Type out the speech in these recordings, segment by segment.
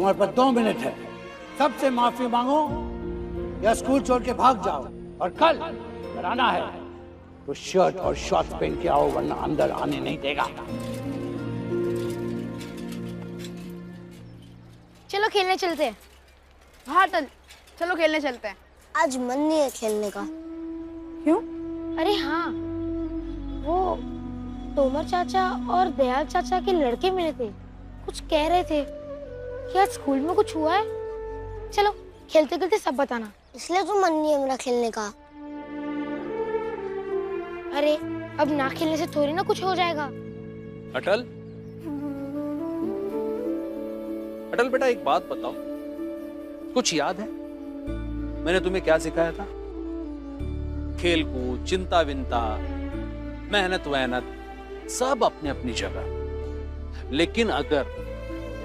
तुम्हारे पास 2 मिनट है। सबसे माफी मांगो या स्कूल छोड़ के भाग जाओ, और कल अगर आना है तो शर्ट और शॉर्ट्स पहन के आओ, वरना अंदर आने नहीं देगा। चलो खेलने चलते हैं। हाँ चलो खेलने चलते हैं। आज मन नहीं है खेलने का। क्यों? अरे हाँ, वो तोमर चाचा और दयाल चाचा के लड़के मिले थे, कुछ कह रहे थे कि आज स्कूल में कुछ हुआ है। चलो खेलते खेलते सब बताना। इसलिए तो मन नहीं है मेरा खेलने का। अरे अब ना खेलने से थोड़ी ना कुछ हो जाएगा। अटल बेटा, एक बात बताओ, कुछ याद है मैंने तुम्हें क्या सिखाया था? खेल कूद, चिंता विंता, मेहनत वहनत सब अपने अपनी जगह, लेकिन अगर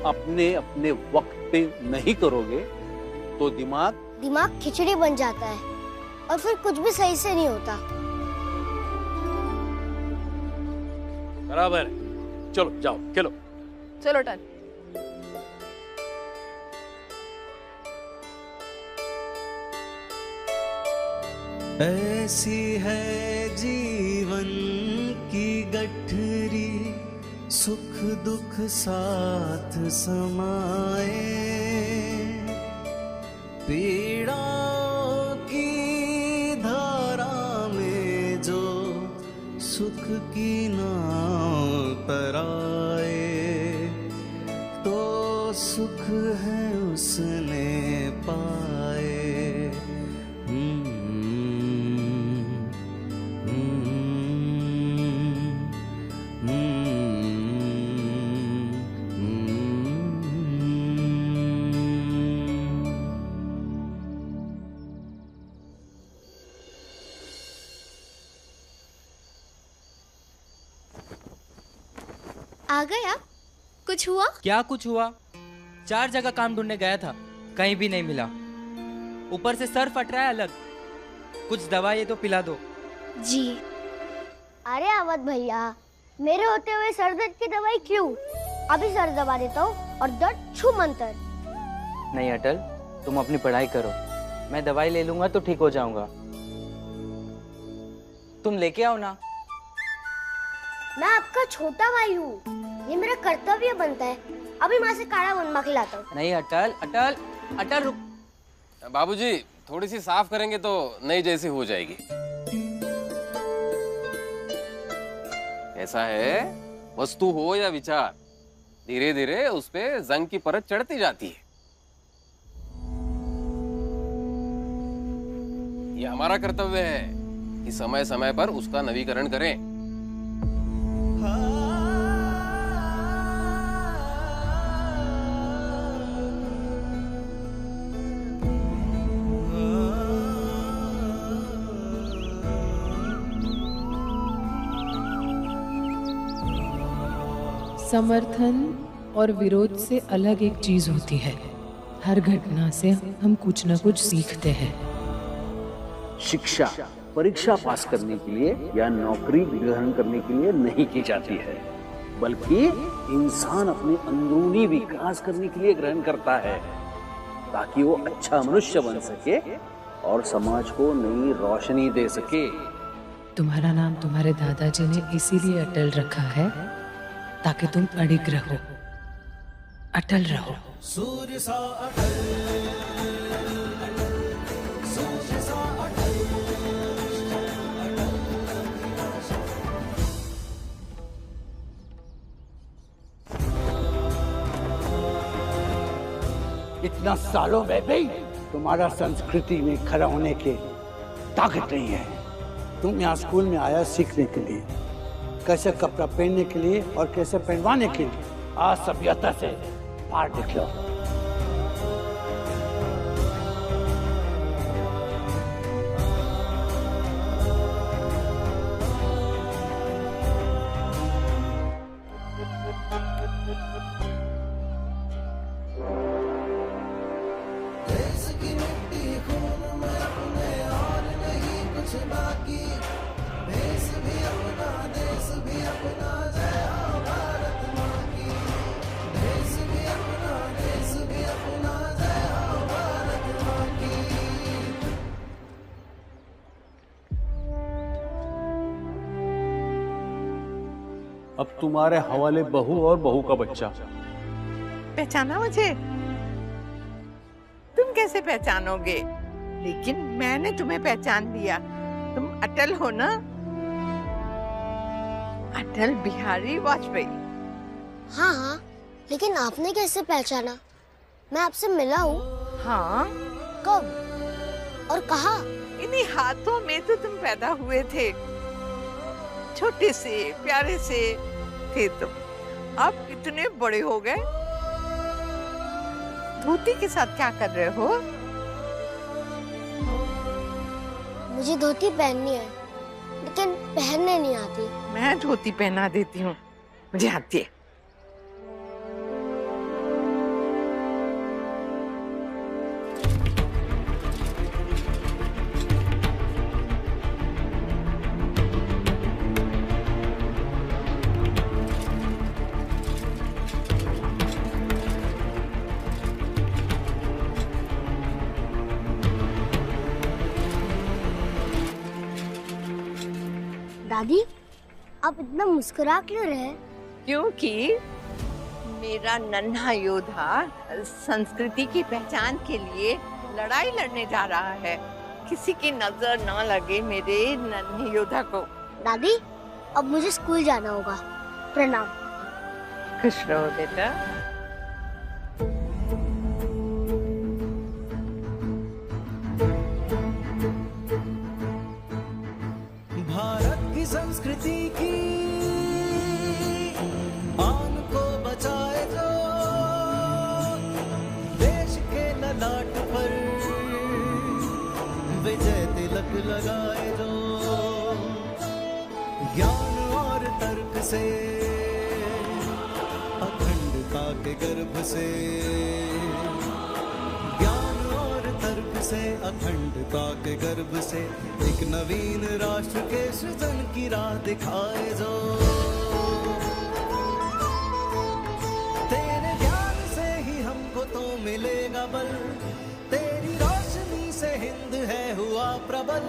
अपने अपने वक्त पे नहीं करोगे तो दिमाग खिचड़ी बन जाता है और फिर कुछ भी सही से नहीं होता। बराबर है। चलो जाओ खेलो। चलो टन। ऐसी है जीवन की गठरी, सुख दुख साथ समाए, पीड़ाओं की धारा में जो सुख की नाव तराए, तो सुख है उसने पाए। आ गया? कुछ हुआ? क्या कुछ हुआ? 4 जगह काम ढूंढने गया था, कहीं भी नहीं मिला। ऊपर से सर फट रहा है अलग। कुछ दवाई है तो पिला दो। जी। अरे अवध भैया, मेरे होते हुए सर दर्द की दवाई क्यों? अभी सर दबा देता हूँ और दर्द छू मंतर। नहीं अटल, तुम अपनी पढ़ाई करो, मैं दवाई ले लूंगा तो ठीक हो जाऊंगा। तुम लेके आओ ना। मैं आपका छोटा भाई हूँ, ये मेरा कर्तव्य बनता है। अभी माँ से काढ़ा बनवा के लाता हूँ। नहीं अटल, अटल, अटल रुक। बाबूजी, थोड़ी सी साफ करेंगे तो नई जैसी हो जाएगी। ऐसा है, वस्तु हो या विचार, धीरे धीरे उस पे जंग की परत चढ़ती जाती है। ये हमारा कर्तव्य है कि समय समय पर उसका नवीकरण करें। समर्थन और विरोध से अलग एक चीज होती है। हर घटना से हम कुछ न कुछ सीखते हैं। शिक्षा परीक्षा पास करने के लिए या नौकरी ग्रहण करने के लिए नहीं की जाती है, बल्कि इंसान अपने अंदरूनी विकास करने के लिए ग्रहण करता है, ताकि वो अच्छा मनुष्य बन सके और समाज को नई रोशनी दे सके। तुम्हारा नाम तुम्हारे दादाजी ने इसीलिए अटल रखा है, ताकि तुम अडिग रहो, अटल रहो। सूर्य सा अटल, सूर्य सा अटल। इतना सालों में भी तुम्हारा संस्कृति में खड़ा होने के ताकत नहीं है। तुम यहाँ स्कूल में आया सीखने के लिए, कैसे कपड़ा पहनने के लिए और कैसे पहनवाने के लिए। आज सभ्यता से बाहर निकलो। अब तुम्हारे हवाले बहू और बहू का बच्चा। पहचाना मुझे? तुम कैसे पहचानोगे? लेकिन मैंने तुम्हें पहचान लिया। तुम अटल हो ना? अटल बिहारी वाजपेयी। हाँ हाँ, लेकिन आपने कैसे पहचाना? मैं आपसे मिला हूँ। हाँ? कब और कहाँ? इन्हीं हाथों में तो तुम पैदा हुए थे। छोटे से प्यारे से थे तुम। अब इतने बड़े हो गए। धोती के साथ क्या कर रहे हो? मुझे धोती पहननी है, लेकिन पहनने नहीं आती। मैं धोती पहना देती हूँ, मुझे आती है। दादी, आप इतना मुस्कुरा क्यों रहे? क्योंकि मेरा नन्हा योद्धा संस्कृति की पहचान के लिए लड़ाई लड़ने जा रहा है। किसी की नजर ना लगे मेरे नन्हे योद्धा को। दादी, अब मुझे स्कूल जाना होगा। प्रणाम। खुश रहो बेटा। भारत की संस्कृति की आन को बचाए जो, देश के ललाट पर विजय तिलक लगाए जो, ज्ञान और तर्क से अखंडता के गर्भ से, ज्ञान और तर्क से अखंडता के गर्भ से एक नवीन राष्ट्र के सृजन की राह दिखाए जो, तेरे ज्ञान से ही हमको तो मिलेगा बल, तेरी रोशनी से हिंद है हुआ प्रबल,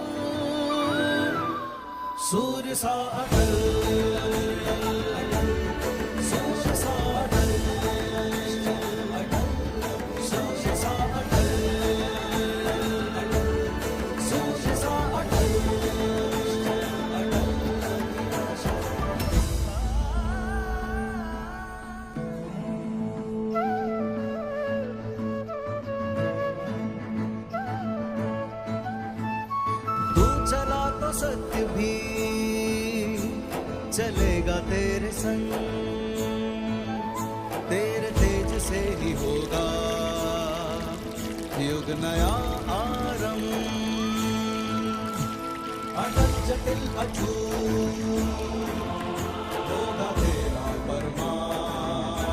सूर्य सा अटल, सूर्य सा अटल, सूर्य सा अटल, सूर्य सा अटल। तू चला तो सत्य भी चलेगा तेरे संग, तेरे तेज से ही होगा युग नया आरंभ, अटल जटिल अछूत होगा तेरा परमार्थ,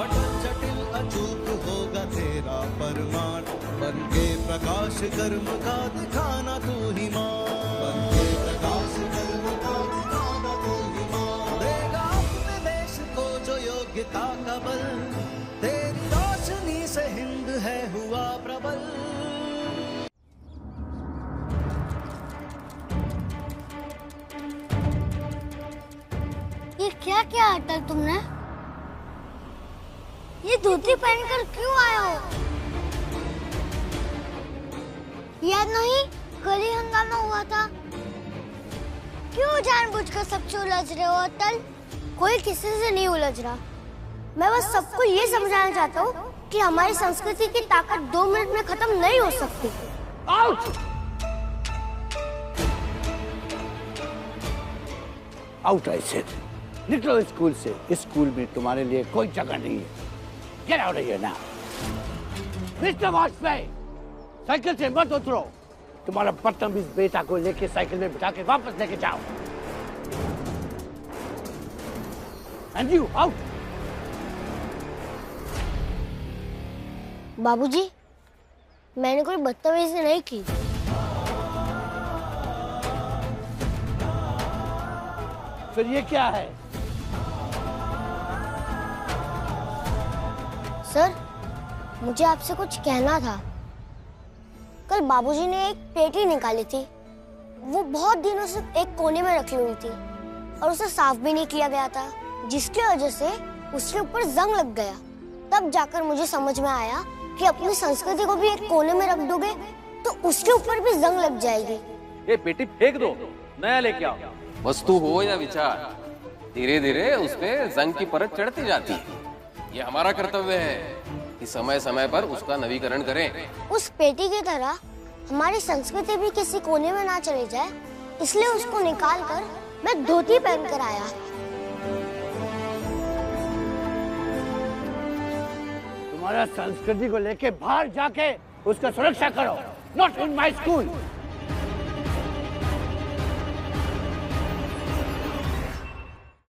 अटल जटिल अचूक होगा तेरा परमार्थ, बन के प्रकाश कर्म का दिखाना तू ही मां, बन के प्रकाश कर्म का दिखाना तू ही मां, देगा अपने देश को जो योग्यता का बल, तेरी रोशनी से हिंद है हुआ प्रबल। ये क्या क्या अटल तुमने? ये धोती पहनकर क्यों आए हो? याद नहीं कल ही हंगामा हुआ था? क्यों जानबूझकर सबसे उलझ रहे हो अटल? कोई किसी से नहीं उलझ रहा। मैं बस सबको ये समझाना चाहता हूँ कि हमारी संस्कृति की ताकत 2 मिनट में खत्म नहीं हो सकती। आउट! Out I said. निकलो स्कूल से। इस स्कूल में तुम्हारे लिए कोई जगह नहीं है। Get out of here now. Mister Vajpayee, cycle से मत उतरो। तुम्हारा बदतमीज बेटा को लेके साइकिल में बिठा के वापस लेके जाओ। And you out. बाबूजी, मैंने कोई बदतमीजी नहीं की। फिर ये क्या है? सर, मुझे आपसे कुछ कहना था। कल बाबूजी ने एक पेटी निकाली थी। वो बहुत दिनों से एक कोने में रखी हुई थी। और उसे साफ भी नहीं किया गया था, जिसकी वजह से उसके ऊपर जंग लग गया। तब जाकर मुझे समझ में आया कि अपनी संस्कृति को भी एक कोने में रख दोगे तो उसके ऊपर भी जंग लग जाएगी। ये बेटी फेंक दो, नया लेके आओ। वस्तु हो या विचार, धीरे धीरे उस पे जंग की परत चढ़ती जाती है। ये हमारा कर्तव्य है कि समय समय पर उसका नवीकरण करें। उस पेटी की तरह हमारी संस्कृति भी किसी कोने में ना चली जाए, इसलिए उसको निकाल कर मैं धोती पहन कर आया। तुम्हारा संस्कृति को लेके बाहर जाके उसका सुरक्षा करो, नॉट इन माय स्कूल।